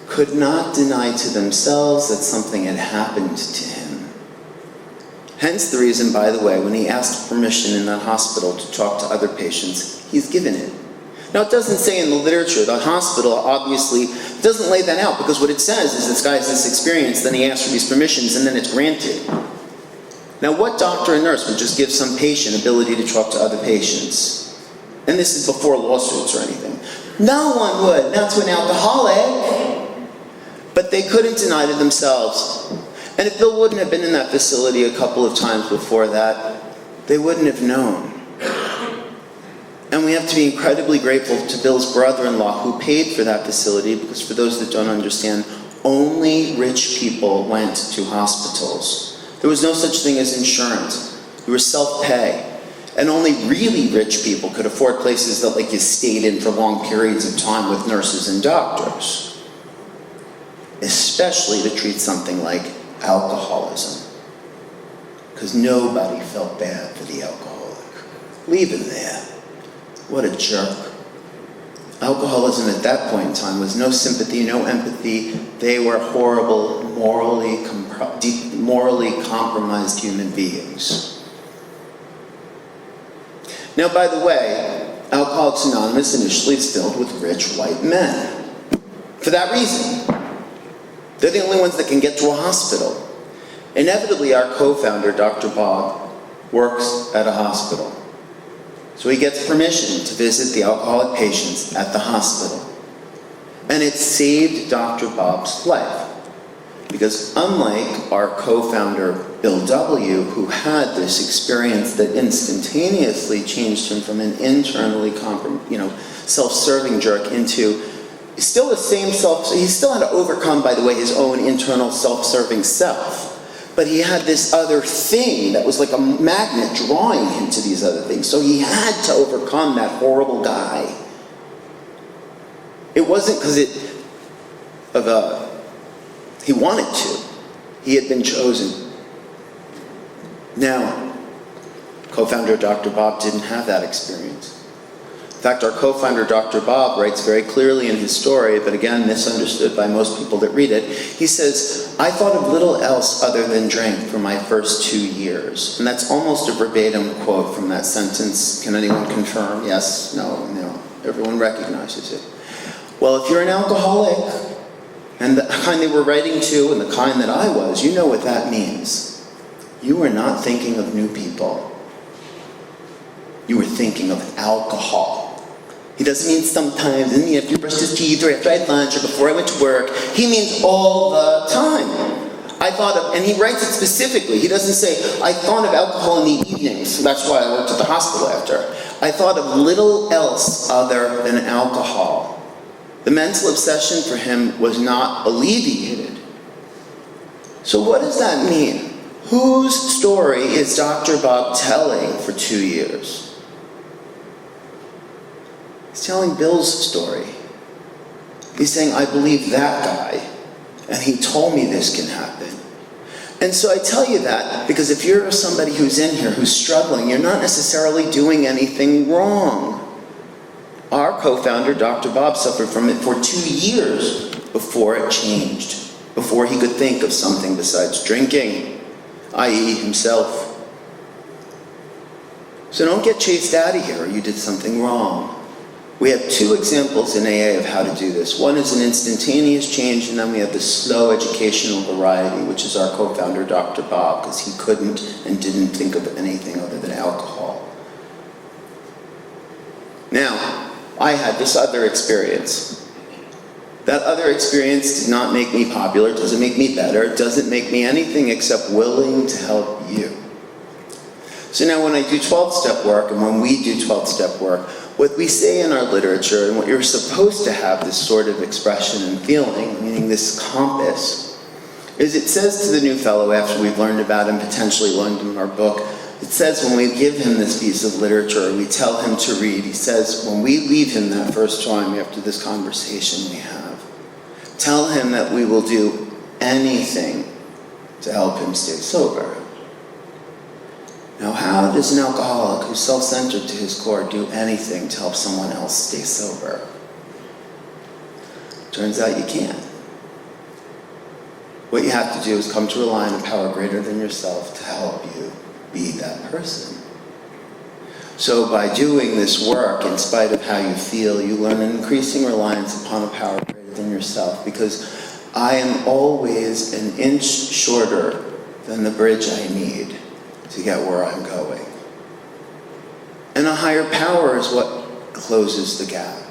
could not deny to themselves that something had happened to him. Hence the reason, by the way, when he asked permission in that hospital to talk to other patients, he's given it. Now, it doesn't say in the literature, the hospital obviously doesn't lay that out, because what it says is this guy has this experience, then he asks for these permissions, and then it's granted. Now, what doctor and nurse would just give some patient ability to talk to other patients? And this is before lawsuits or anything. No one would, not to an alcoholic. But they couldn't deny to themselves. And if Bill wouldn't have been in that facility a couple of times before that, they wouldn't have known. And we have to be incredibly grateful to Bill's brother-in-law who paid for that facility, because for those that don't understand, only rich people went to hospitals. There was no such thing as insurance. You were self-pay. And only really rich people could afford places that you stayed in for long periods of time with nurses and doctors. especially to treat something like alcoholism. Because nobody felt bad for the alcoholic. Leave him there. What a jerk. Alcoholism at that point in time was no sympathy, no empathy. They were horrible, morally compromised human beings. Now, by the way, Alcoholics Anonymous initially is filled with rich white men. For that reason. They're the only ones that can get to a hospital. Inevitably, our co-founder, Dr. Bob, works at a hospital. So he gets permission to visit the alcoholic patients at the hospital. And it saved Dr. Bob's life. Because unlike our co-founder, Bill W., who had this experience that instantaneously changed him from an internally self-serving jerk into still the same he still had to overcome, by the way, his own internal self-serving self. But he had this other thing that was like a magnet drawing him to these other things. So he had to overcome that horrible guy. It wasn't because he wanted to. He had been chosen. Now, co-founder Dr. Bob didn't have that experience. In fact, our co-founder Dr. Bob writes very clearly in his story, but again, misunderstood by most people that read it. He says, I thought of little else other than drink for my first 2 years. And that's almost a verbatim quote from that sentence. Can anyone confirm? Yes? No? No? Everyone recognizes it. Well, if you're an alcoholic, and the kind they were writing to and the kind that I was, you know what that means. You are not thinking of new people. You were thinking of alcohol. He doesn't mean sometimes, and after you brush his teeth, or after I had lunch, or before I went to work. He means all the time. I thought of, and he writes it specifically. He doesn't say, I thought of alcohol in the evenings. That's why I worked at the hospital after. I thought of little else other than alcohol. The mental obsession for him was not alleviated. So what does that mean? Whose story is Dr. Bob telling for 2 years? He's telling Bill's story. He's saying, I believe that guy, and he told me this can happen. And so I tell you that because if you're somebody who's in here who's struggling, you're not necessarily doing anything wrong. Our co-founder, Dr. Bob, suffered from it for 2 years before it changed, before he could think of something besides drinking, i.e. himself. So don't get chased out of here or you did something wrong. We have 2 examples in AA of how to do this. One is an instantaneous change, and then we have the slow educational variety, which is our co-founder, Dr. Bob, because he couldn't and didn't think of anything other than alcohol. Now, I had this other experience. That other experience did not make me popular, doesn't make me better, it doesn't make me anything except willing to help you. So now when I do 12-step work, and when we do 12-step work, what we say in our literature, and what you're supposed to have this sort of expression and feeling, meaning this compass, is it says to the new fellow after we've learned about him, potentially learned him in our book, it says when we give him this piece of literature, we tell him to read, he says when we leave him that first time after this conversation we have, tell him that we will do anything to help him stay sober. Now, how does an alcoholic who's self-centered to his core do anything to help someone else stay sober? Turns out you can't. What you have to do is come to rely on a power greater than yourself to help you be that person. So by doing this work, in spite of how you feel, you learn an increasing reliance upon a power greater than yourself, because I am always an inch shorter than the bridge I need to get where I'm going. And a higher power is what closes the gap.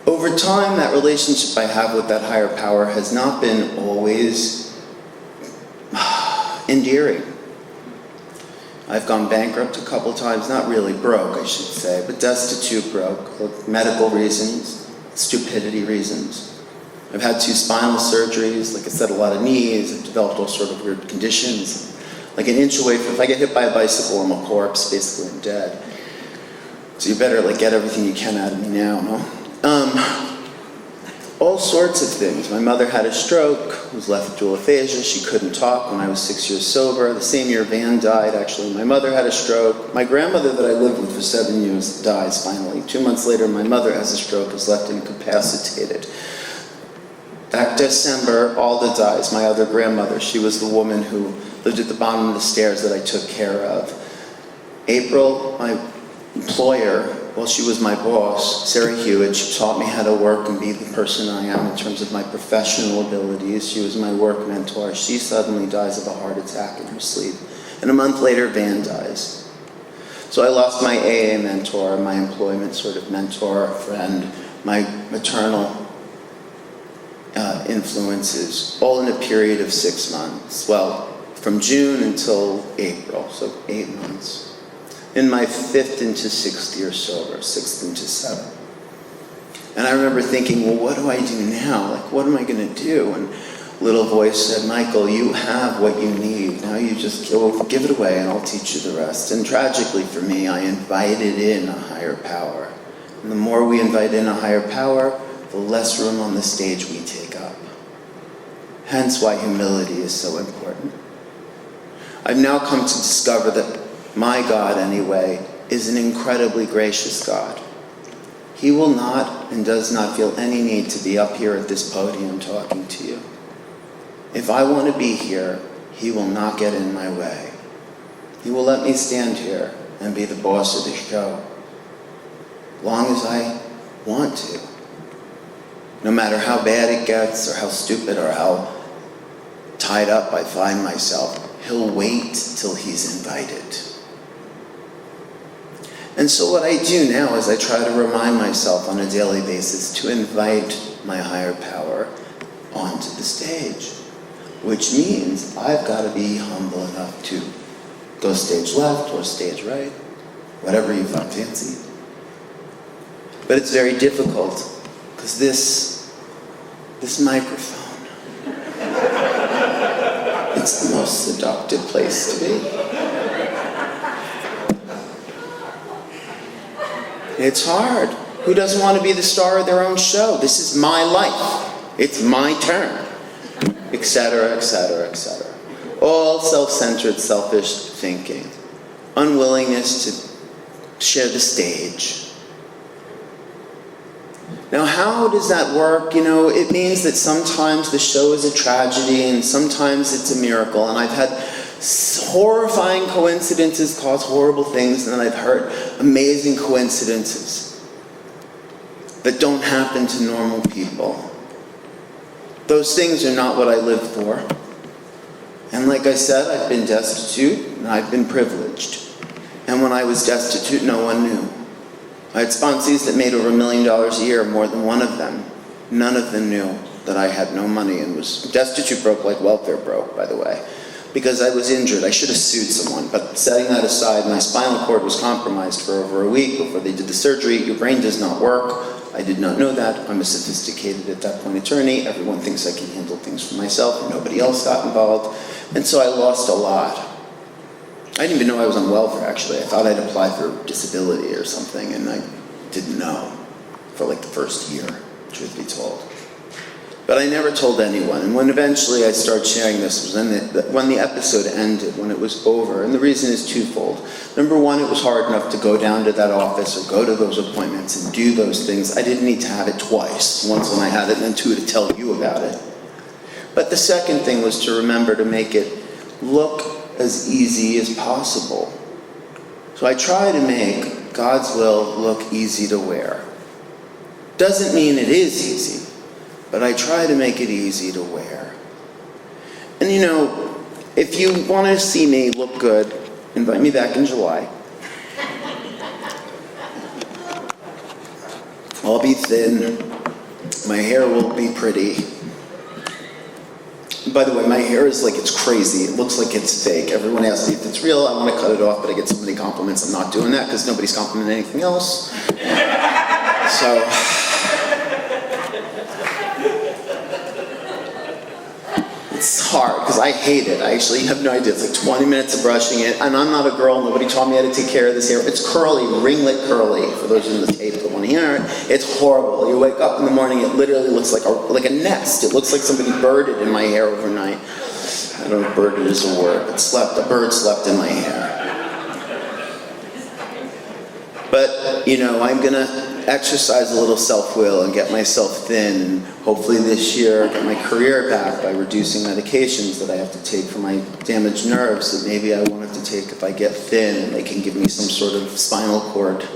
Over time, that relationship I have with that higher power has not been always endearing. I've gone bankrupt a couple times, not really broke, I should say, but destitute broke, medical reasons, stupidity reasons. I've had 2 spinal surgeries, like I said, a lot of knees, I've developed all sort of weird conditions. Like an inch away from, if I get hit by a bicycle, I'm a corpse, basically I'm dead. So you better get everything you can out of me now, no? all sorts of things. My mother had a stroke, was left with dual aphasia. She couldn't talk when I was 6 years sober. The same year Van died, actually. My mother had a stroke. My grandmother that I lived with for 7 years dies finally. 2 months later, my mother has a stroke, is left incapacitated. That December, Alda dies, my other grandmother. She was the woman who lived at the bottom of the stairs that I took care of. April, my employer, well, she was my boss, Sarah Hewitt. She taught me how to work and be the person I am in terms of my professional abilities. She was my work mentor. She suddenly dies of a heart attack in her sleep. And a month later, Van dies. So I lost my AA mentor, my employment sort of mentor, friend, my maternal influences, all in a period of 6 months. Well, from June until April, so 8 months. In my 5th into 6th year sober, 6th into 7th. And I remember thinking, well, what do I do now? Like, what am I going to do? And a little voice said, Michael, you have what you need. Now you just give it away and I'll teach you the rest. And tragically for me, I invited in a higher power. And the more we invite in a higher power, the less room on the stage we take up. Hence why humility is so important. I've now come to discover that my God, anyway, is an incredibly gracious God. He will not and does not feel any need to be up here at this podium talking to you. If I want to be here, he will not get in my way. He will let me stand here and be the boss of the show, long as I want to. No matter how bad it gets or how stupid or how tied up I find myself, he'll wait till he's invited. And so what I do now is I try to remind myself on a daily basis to invite my higher power onto the stage, which means I've got to be humble enough to go stage left or stage right, whatever you find fancy. But it's very difficult because this microphone, it's the most seductive place to be. It's hard. Who doesn't want to be the star of their own show? This is my life. It's my turn. Etc., etc., etc. All self-centered, selfish thinking. Unwillingness to share the stage. Now, how does that work? You know, it means that sometimes the show is a tragedy and sometimes it's a miracle. And I've had horrifying coincidences cause horrible things, and then I've heard amazing coincidences that don't happen to normal people. Those things are not what I live for. And like I said, I've been destitute and I've been privileged. And when I was destitute, no one knew. I had sponsees that made over $1 million a year, more than one of them. None of them knew that I had no money and was destitute broke like welfare broke, by the way. Because I was injured. I should have sued someone, but setting that aside, my spinal cord was compromised for over a week before they did the surgery. Your brain does not work. I did not know that. I'm a sophisticated, at that point, attorney. Everyone thinks I can handle things for myself, and nobody else got involved. And so I lost a lot. I didn't even know I was on welfare, actually. I thought I'd apply for disability or something, and I didn't know for like the first year, truth be told. But I never told anyone. And when eventually I started sharing this was when the episode ended, when it was over. And the reason is twofold. Number one, it was hard enough to go down to that office or go to those appointments and do those things. I didn't need to have it twice. Once when I had it, and then two to tell you about it. But the second thing was to remember to make it look as easy as possible. So I try to make God's will look easy to wear. Doesn't mean it is easy. But I try to make it easy to wear. And you know, if you want to see me look good, invite me back in July. I'll be thin. My hair will be pretty. By the way, my hair is like, it's crazy. It looks like it's fake. Everyone asks me if it's real. I want to cut it off, but I get so many compliments. I'm not doing that because nobody's complimenting anything else. So... It's hard because I hate it. I actually have no idea. It's like 20 minutes of brushing it, and I'm not a girl. Nobody taught me how to take care of this hair. It's curly, ringlet curly. For those in the tape that want to hear it, it's horrible. You wake up in the morning, it literally looks like a nest. It looks like somebody birded in my hair overnight. I don't know if birded is a word, but a bird slept in my hair. But, you know, I'm going to exercise a little self-will and get myself thin, and hopefully this year get my career back by reducing medications that I have to take for my damaged nerves that maybe I won't have to take if I get thin, and they can give me some sort of spinal cord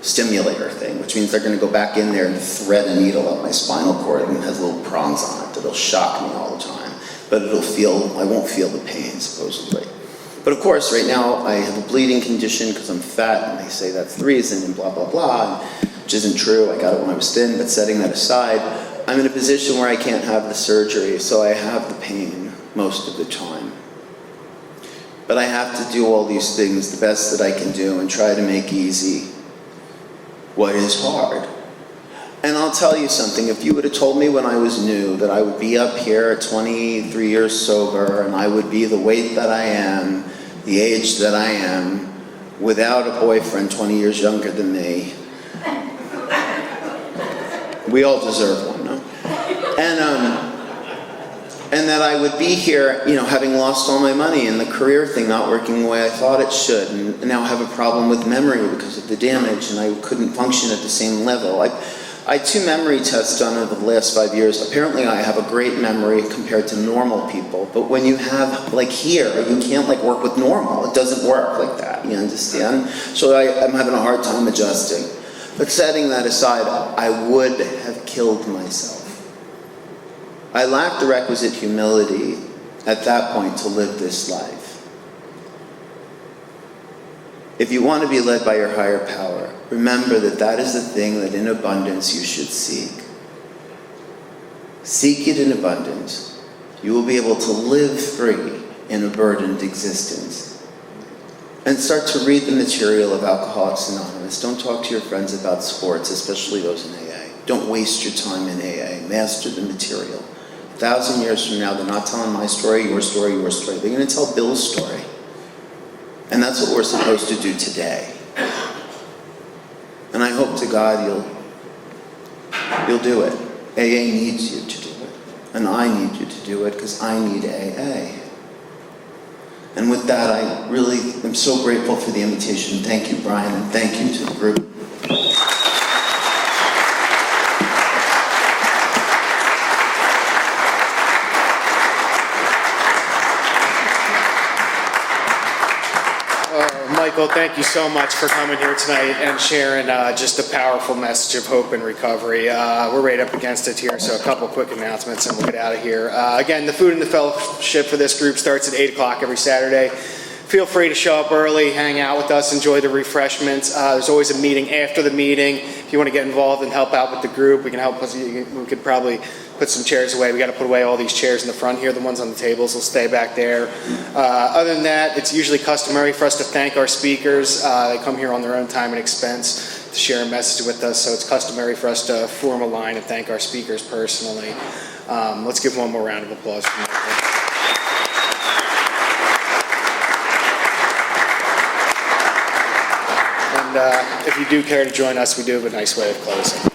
stimulator thing, which means they're going to go back in there and thread a needle up my spinal cord, and it has little prongs on it that'll shock me all the time. But I won't feel the pain, supposedly. But of course, right now, I have a bleeding condition because I'm fat, and they say that's the reason, and blah, blah, blah, which isn't true. I got it when I was thin, but setting that aside, I'm in a position where I can't have the surgery, so I have the pain most of the time. But I have to do all these things the best that I can do and try to make easy what is hard. And I'll tell you something, if you would have told me when I was new that I would be up here at 23 years sober, and I would be the weight that I am, the age that I am, without a boyfriend 20 years younger than me, we all deserve one, no? And that I would be here, you know, having lost all my money and the career thing not working the way I thought it should, and now have a problem with memory because of the damage, and I couldn't function at the same level. I had 2 memory tests done over the last 5 years. Apparently I have a great memory compared to normal people, but when you have, like here, you can't like work with normal. It doesn't work like that, you understand? So I'm having a hard time adjusting. But setting that aside, I would have killed myself. I lacked the requisite humility at that point to live this life. If you want to be led by your higher power, remember that that is the thing that in abundance you should seek. Seek it in abundance. You will be able to live free in a burdened existence. And start to read the material of Alcoholics Anonymous. Don't talk to your friends about sports, especially those in AA. Don't waste your time in AA. Master the material. 1,000 years from now, they're not telling my story, your story, your story. They're going to tell Bill's story. And that's what we're supposed to do today. And I hope to God you'll do it. AA needs you to do it. And I need you to do it because I need AA. And with that, I really am so grateful for the invitation. Thank you, Brian, and thank you to the group. Michael, thank you so much for coming here tonight and sharing just a powerful message of hope and recovery. We're right up against it here, so a couple quick announcements and we'll get out of here. Again, the food and the fellowship for this group starts at 8 o'clock every Saturday. Feel free to show up early, hang out with us, enjoy the refreshments. There's always a meeting after the meeting. If you want to get involved and help out with the group, we can help us. We could probably put some chairs away. We got to put away all these chairs in the front here. The ones on the tables will stay back there. Other than that, it's usually customary for us to thank our speakers. They come here on their own time and expense to share a message with us, so it's customary for us to form a line and thank our speakers personally. Let's give one more round of applause for Michael. And if you do care to join us, we do have a nice way of closing.